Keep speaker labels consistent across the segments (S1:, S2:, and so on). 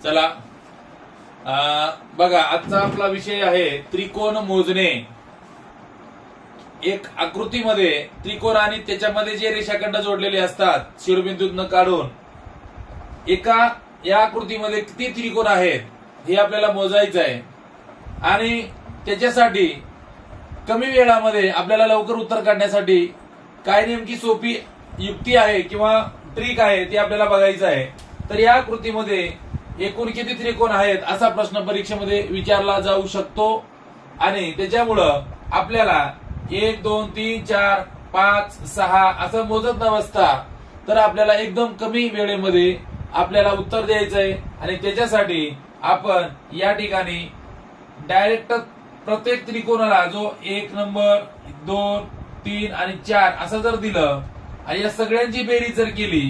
S1: चला बघा, आजचा आपला विषय आहे त्रिकोण मोजणे। एक आकृतीमध्ये त्रिकोण आणि त्याच्यामध्ये जे रेषाखंड जोडलेले असतात शिरोबिंदूतून काढून एका या आकृतीमध्ये किती त्रिकोण आहेत हे आपल्याला मोजायचं आहे। आणि त्याच्यासाठी कमी वेळामध्ये आपल्याला लवकर उत्तर काढण्यासाठी काय नेमकी सोपी युक्ती आहे किंवा ट्रिक आहे ते आपल्याला बघायचं आहे। तर या आकृतीमध्ये एकूण किती त्रिकोण आहेत असा प्रश्न परीक्षेमध्ये विचारला जाऊ शकतो आणि त्याच्यामुळं आपल्याला 1 2 3 4 5 6 असं मोजत न बसता तर आपल्याला एकदम कमी वेळेमध्ये आपल्याला उत्तर द्यायचंय। आणि त्याच्यासाठी आपण या ठिकाणी डायरेक्ट प्रत्येक त्रिकोणाला जो 1 नंबर 2 3 आणि 4 असं जर दिलं आणि या सगळ्यांची बेरीज जर केली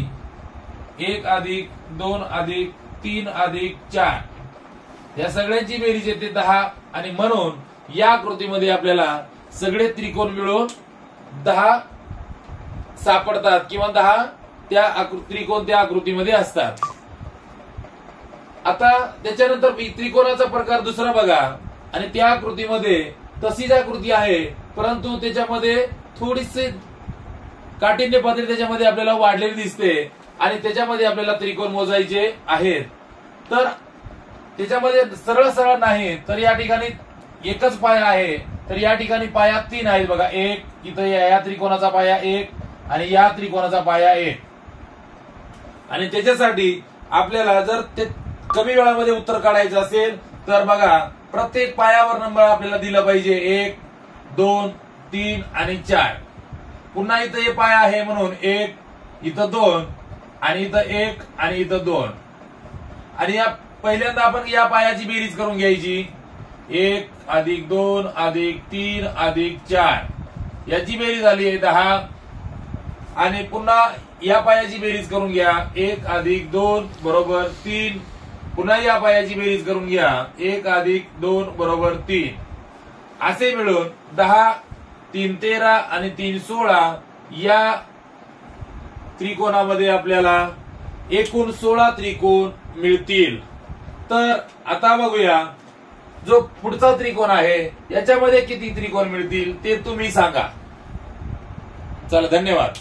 S1: 1 अधिक 2 अधिक 3 अधिक 4 या सगळ्यांची बेरीज येते 10 आणि म्हणून या आकृतीमध्ये आपल्याला सगळे त्रिकोण मिळून 10 सापडतात किंवा 10 त्या त्रिकोण त्या आकृतीमध्ये असतात। आता त्याच्यानंतर त्रिकोणाचा प्रकार दुसरा बघा आणि त्या आकृतीमध्ये तशीच आकृती आहे परंतु त्याच्यामध्ये थोडीशी काठिण्य पातळी त्याच्यामध्ये आपल्याला वाढलेली दिसते आणि त्याच्यामध्ये आपल्याला त्रिकोण मोजायचे आहेत। तर त्याच्यामध्ये सरळ सरळ नाही तर या ठिकाणी एकच पाया आहे तर या ठिकाणी पाया 3 आहेत बघा। एक इथं या त्रिकोणाचा पाया 1 आणि या त्रिकोणाचा पाया 1 आणि त्याच्यासाठी आपल्याला जर ते कमी वेळामध्ये उत्तर काढायचं असेल तर बघा प्रत्येक पायावर नंबर आपल्याला दिला पाहिजे 1 2 3 आणि 4। पुन्हा इथं हे पाया आहे म्हणून 1 इथं 2 आणि इथं 1 आणि इथं 2 आणि या पहिल्यांदा आपण या पायाची बेरीज करून घ्यायची 1 अधिक 2 अधिक 3 अधिक 4 याची बेरीज झाली आहे 10 आणि पुन्हा या पायाची बेरीज करून घ्या 1 अधिक 2 बरोबर 3 पुन्हा या पायाची बेरीज करून घ्या 1 अधिक 2 बरोबर 3 असे मिळून 10 3 13 आणि 3 16 या त्रिकोणामध्ये आपल्याला एकूण 16 त्रिकोण मिळतील। तर आता बघूया जो पुढचा त्रिकोण आहे याच्यामध्ये किती त्रिकोण मिळतील ते तुम्ही सांगा। चला धन्यवाद।